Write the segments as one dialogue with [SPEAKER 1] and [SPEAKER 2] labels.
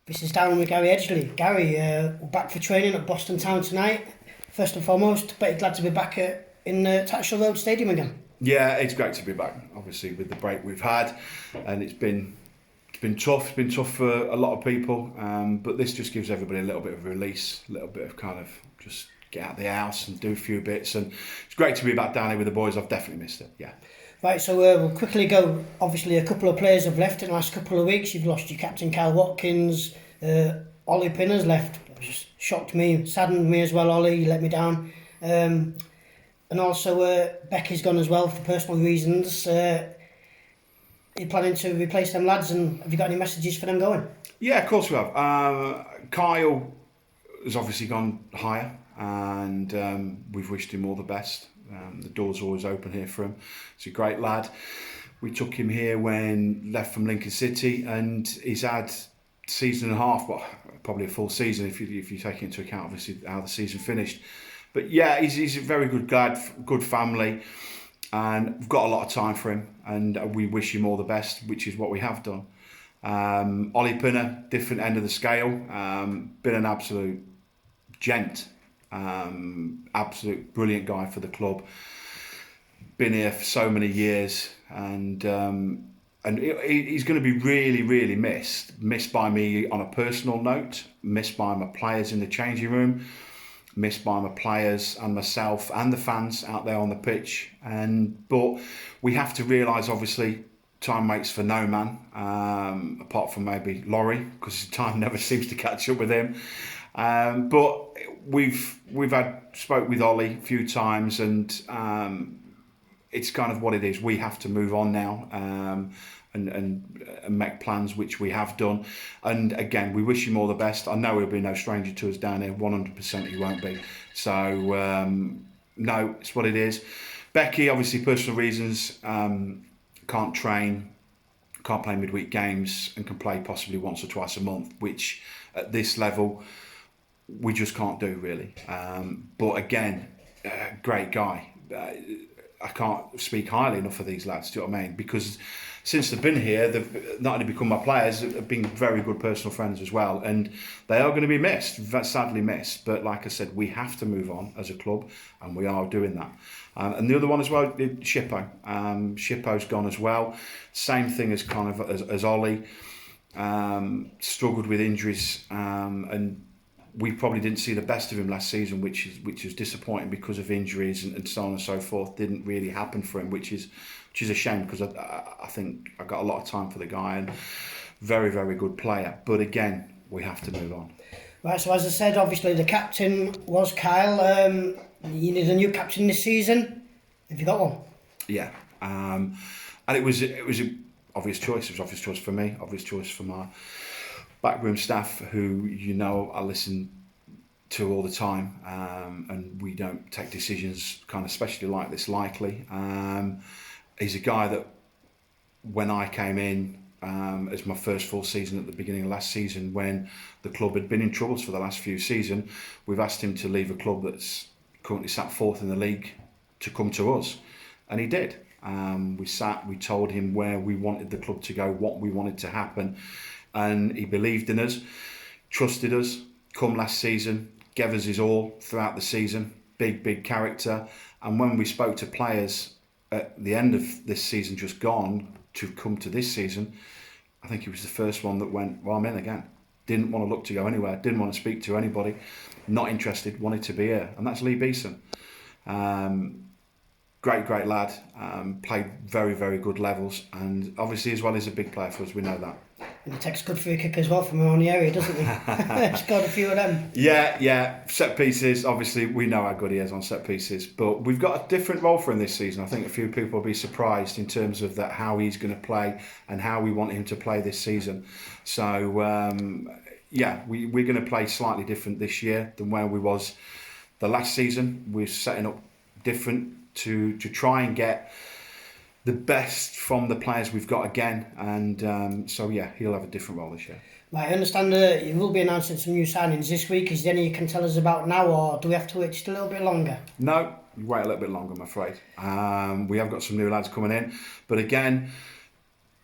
[SPEAKER 1] This is Darren with Gary Edgley. Gary, we're back for training at Boston Town tonight. First and foremost, bet you're glad to be back in Tatchell Road Stadium again.
[SPEAKER 2] Yeah, it's great to be back. Obviously, with the break we've had, and it's been tough. It's been tough for a lot of people, but this just gives everybody a little bit of release, a little bit of kind of just get out of the house and do a few bits. And it's great to be back down here with the boys. I've definitely missed it. Yeah.
[SPEAKER 1] Right, so we'll quickly go. Obviously, a couple of players have left in the last couple of weeks. You've lost your captain, Kyle Watkins. Ollie Pinner's left. It just shocked me, saddened me as well. Ollie, you let me down. And also, Becky's gone as well for personal reasons. Are you planning to replace them lads, and have you got any messages for them going?
[SPEAKER 2] Yeah, of course we have. Kyle has obviously gone higher, and we've wished him all the best. The door's always open here for him. He's a great lad. We took him here when left from Lincoln City, and he's had season and a half, well, probably a full season if you take into account obviously how the season finished. But yeah, he's a very good lad, good family, and we've got a lot of time for him, and we wish him all the best, which is what we have done. Ollie Pinner, different end of the scale, been an absolute gent. Absolute brilliant guy for the club. Been here for so many years, and he's going to be really, really missed by me on a personal note, missed by my players in the changing room, missed by my players and myself and the fans out there on the pitch. But we have to realise, obviously, time waits for no man, apart from maybe Laurie, because time never seems to catch up with him. But we've spoke with Ollie a few times, and it's kind of what it is. We have to move on now, and make plans, which we have done. And again, we wish him all the best. I know he'll be no stranger to us down here. 100% he won't be. So no, it's what it is. Becky, obviously personal reasons, can't train, can't play midweek games, and can play possibly once or twice a month, which at this level we just can't do really. But again, great guy. I can't speak highly enough of these lads, do you know what I mean? Because since they've been here, they've not only become my players, they've been very good personal friends as well. And they are going to be missed, sadly missed. But like I said, we have to move on as a club, and we are doing that. And the other one as well, Shippo. Shippo's gone as well. Same thing as kind of as Ollie. Struggled with injuries, and we probably didn't see the best of him last season, which is disappointing because of injuries and so on and so forth. Didn't really happen for him, which is a shame, because I think I got a lot of time for the guy, and very, very good player. But again, we have to move on.
[SPEAKER 1] Right, so as I said, obviously the captain was Kyle. You need a new captain this season. Have you got one?
[SPEAKER 2] Yeah, and it was an obvious choice. It was obvious choice for me, obvious choice for my backroom staff, who I listen to all the time, and we don't take decisions kind of especially like this lightly. He's a guy that when I came in as my first full season at the beginning of last season, when the club had been in troubles for the last few seasons, we've asked him to leave a club that's currently sat fourth in the league to come to us, and he did. We told him where we wanted the club to go, what we wanted to happen, and he believed in us, trusted us. Come last season, gave us his all throughout the season. Big character. And when we spoke to players at the end of this season just gone to come to this season, I think he was the first one that went, well, I'm in again. Didn't want to look to go anywhere, didn't want to speak to anybody, not interested, wanted to be here. And that's Lee Beeson. Great lad, played very, very good levels, and obviously as well he's a big player for us, we know that.
[SPEAKER 1] And he takes a good free kick as well from around the area, doesn't he? Scored a few of them.
[SPEAKER 2] Yeah, set pieces, obviously we know how good he is on set pieces, but we've got a different role for him this season. I think a few people will be surprised in terms of that, how he's going to play and how we want him to play this season. So we're going to play slightly different this year than where we was the last season. We're setting up different to try and get the best from the players we've got again, and he'll have a different role this year.
[SPEAKER 1] Right, I understand you will be announcing some new signings this week. Is there any you can tell us about now, or do we have to wait just a little bit longer?
[SPEAKER 2] No, wait a little bit longer, I'm afraid. We have got some new lads coming in, but again,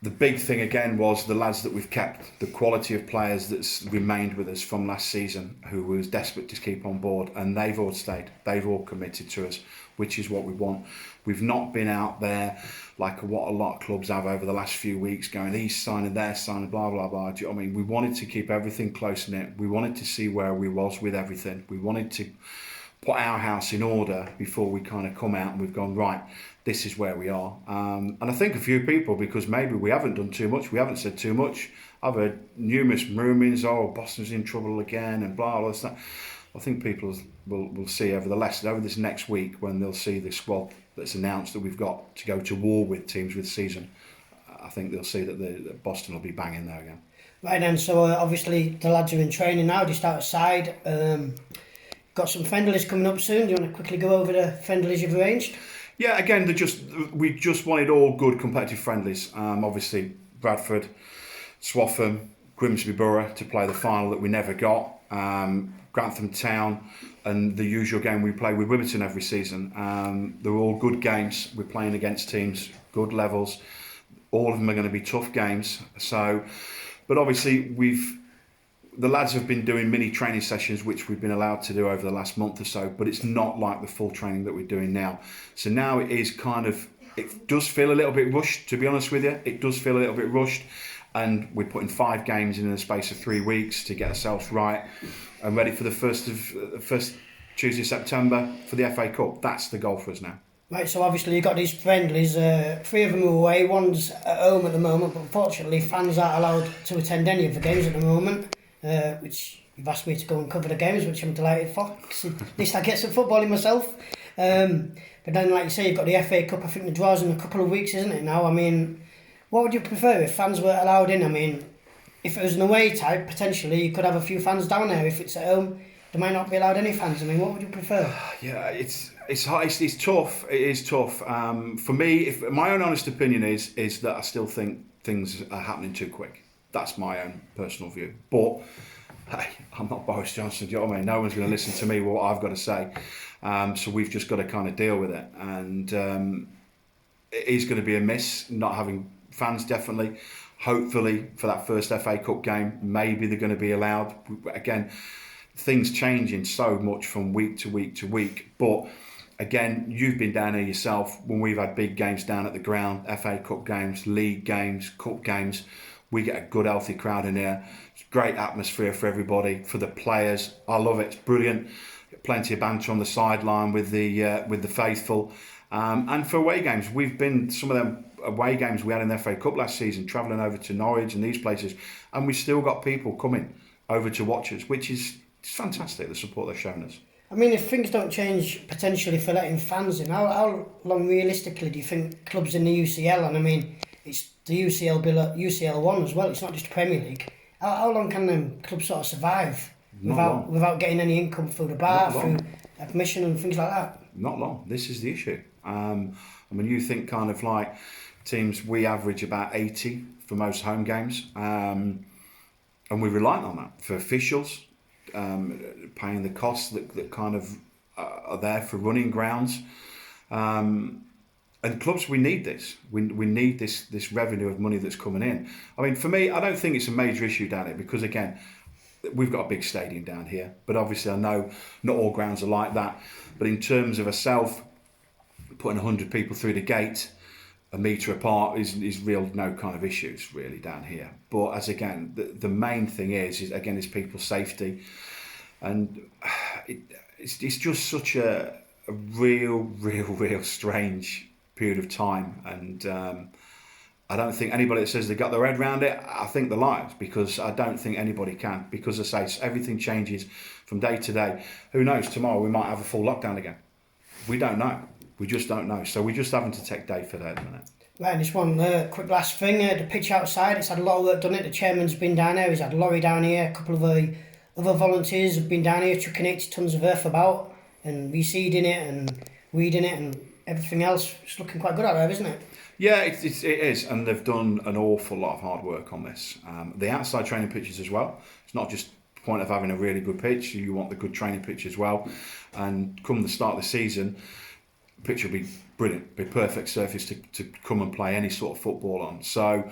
[SPEAKER 2] the big thing again was the lads that we've kept, the quality of players that's remained with us from last season, who was desperate to keep on board, and they've all stayed. They've all committed to us, which is what we want. We've not been out there like what a lot of clubs have over the last few weeks, going he's signing, they're signing, blah blah blah. Do you know what I mean? We wanted to keep everything close knit. We wanted to see where we was with everything. We wanted to put our house in order before we kind of come out and we've gone, right, this is where we are. And I think a few people, because maybe we haven't done too much, we haven't said too much. I've heard numerous rumours, Boston's in trouble again and blah blah blah. I think people will see over this next week, when they'll see the squad that's announced that we've got to go to war with teams with season. I think they'll see that Boston will be banging there again.
[SPEAKER 1] Right then, so obviously the lads are in training now, just outside. Got some friendlies coming up soon. Do you want to quickly go over the friendlies you've arranged?
[SPEAKER 2] Yeah, again, we just wanted all good competitive friendlies. Obviously, Bradford, Swaffham, Grimsby Borough to play the final that we never got. Grantham Town, and the usual game we play with Wimbledon every season. They're all good games. We're playing against teams, good levels. All of them are going to be tough games. So, but obviously the lads have been doing mini training sessions, which we've been allowed to do over the last month or so, but it's not like the full training that we're doing now. So now it does feel a little bit rushed, to be honest with you. It does feel a little bit rushed, and we're putting 5 games in the space of 3 weeks to get ourselves right and ready for the first Tuesday of September for the FA Cup. That's the goal for us now.
[SPEAKER 1] Right, so obviously you've got these friendlies, 3 of them are away, one's at home at the moment, but unfortunately fans aren't allowed to attend any of the games at the moment. Which you've asked me to go and cover the games, which I'm delighted for, 'cause at least I get some footballing myself. But then, like you say, you've got the FA Cup. I think the draw's in a couple of weeks, isn't it now? I mean, what would you prefer if fans were allowed in? I mean, if it was an away type, potentially you could have a few fans down there. If it's at home, they might not be allowed any fans. I mean, what would you prefer?
[SPEAKER 2] Yeah, it's hard. It's tough. It is tough. For me, if my own honest opinion is that I still think things are happening too quick. That's my own personal view. But hey, I'm not Boris Johnson, do you know what I mean? No one's going to listen to me, what I've got to say. So we've just got to kind of deal with it. And it is going to be a miss not having fans, definitely. Hopefully, for that first FA Cup game, maybe they're going to be allowed. Again, things changing so much from week to week to week. But again, you've been down here yourself when we've had big games down at the ground, FA Cup games, league games, cup games. We get a good, healthy crowd in here. It's great atmosphere for everybody, for the players. I love it. It's brilliant. Plenty of banter on the sideline with the faithful. And for away games, we've been some of them away games we had in the FA Cup last season, travelling over to Norwich and these places, and we've still got people coming over to watch us, which is fantastic, the support they've shown us.
[SPEAKER 1] I mean, if things don't change potentially for letting fans in, how long realistically do you think clubs in the UCL, and I mean, it's the UCL 1 as well, it's not just the Premier League, how long can them clubs sort of survive without getting any income through the bar, through admission and things like that? Not long.
[SPEAKER 2] This is the issue. I mean, you think kind of like teams, we average about 80 for most home games, and we're reliant on that for officials, paying the costs that kind of are there for running grounds. And clubs, we need this. We need this revenue of money that's coming in. I mean, for me, I don't think it's a major issue down here because, again, we've got a big stadium down here. But obviously, I know not all grounds are like that. But in terms of ourselves, putting 100 people through the gate, a metre apart, is real no kind of issues really down here. But as again, the main thing is people's safety, and it's just such a real strange period of time, and I don't think anybody that says they got their head around it, I think they're liars, because I don't think anybody can, because I say everything changes from day to day. Who knows, tomorrow we might have a full lockdown again. We don't know. We just don't know. So we're just having to take day for day at the minute.
[SPEAKER 1] Right, and just one quick last thing, the pitch outside, it's had a lot of work done it. The chairman's been down there, he's had a lorry down here, a couple of other volunteers have been down here chucking 80 tonnes of earth about and reseeding it and weeding it and everything else. It's looking quite good out there, isn't it?
[SPEAKER 2] Yeah, it is, and they've done an awful lot of hard work on this. The outside training pitches as well. It's not just the point of having a really good pitch, you want the good training pitch as well. And come the start of the season, the pitch will be brilliant, be perfect surface to come and play any sort of football on. So,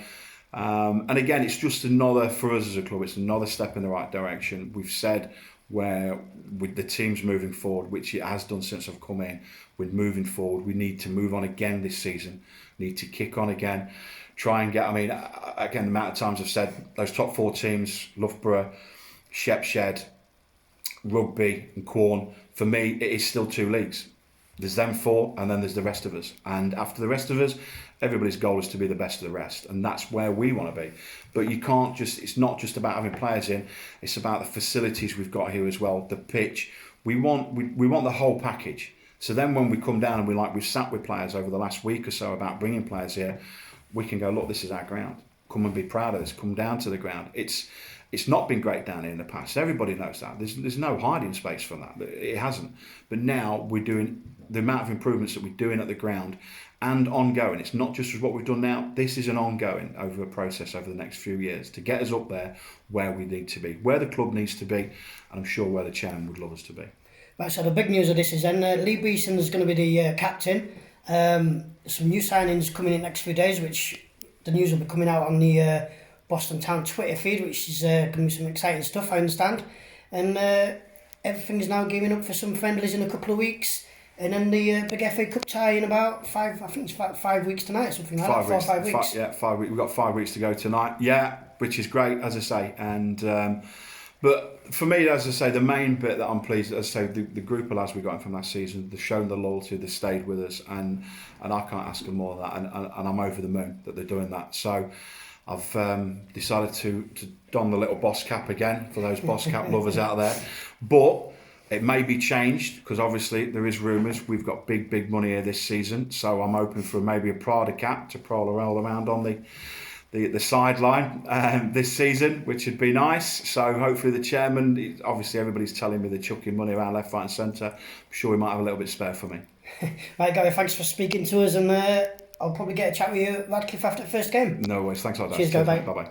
[SPEAKER 2] and again, it's just another, for us as a club, it's another step in the right direction. We've said where with the teams moving forward, which it has done since I've come in, we're moving forward. We need to move on again this season, need to kick on again, try and get, I mean, again, the amount of times I've said those top 4 teams, Loughborough, Shepshed, Rugby and Quorn, for me, it is still 2 leagues. There's them 4 and then there's the rest of us. And after the rest of us, everybody's goal is to be the best of the rest. And that's where we want to be. But you can't just, it's not just about having players in, it's about the facilities we've got here as well, the pitch. We want the whole package. So then when we come down and we've sat with players over the last week or so about bringing players here, we can go, look, this is our ground. Come and be proud of this. Come down to the ground. It's not been great down here in the past. Everybody knows that. There's no hiding space from that. It hasn't. But now we're doing the amount of improvements that we're doing at the ground and ongoing. It's not just what we've done now. This is an ongoing over a process over the next few years to get us up there where we need to be, where the club needs to be, and I'm sure where the chairman would love us to be.
[SPEAKER 1] Right, so the big news of this is then Lee Beeson is going to be the captain. Some new signings coming in the next few days, which the news will be coming out on the Boston Town Twitter feed, which is going to be some exciting stuff, I understand. And everything is now gearing up for some friendlies in a couple of weeks. And then the big FA Cup tie in about 5 weeks tonight, something like that, 4 or 5 weeks.
[SPEAKER 2] 5 weeks. We've got 5 weeks to go tonight. Yeah, which is great, as I say. And but for me, as I say, the main bit that I'm pleased, as I say, the group of lads we got in from last season, they've shown the loyalty, they've stayed with us, and I can't ask them more of that. And I'm over the moon that they're doing that. So I've decided to don the little boss cap again for those boss cap lovers out there. But it may be changed because obviously there is rumours we've got big money here this season. So I'm hoping for maybe a Prada cap to prowl around on the sideline this season, which would be nice. So hopefully the chairman, obviously everybody's telling me they're chucking money around left, right and centre. I'm sure he might have a little bit spare for me.
[SPEAKER 1] Right, Gary, thanks for speaking to us, and I'll probably get a chat with you at Radcliffe after the first game.
[SPEAKER 2] No worries, thanks a lot.
[SPEAKER 1] Cheers, Gary.
[SPEAKER 2] Bye-bye.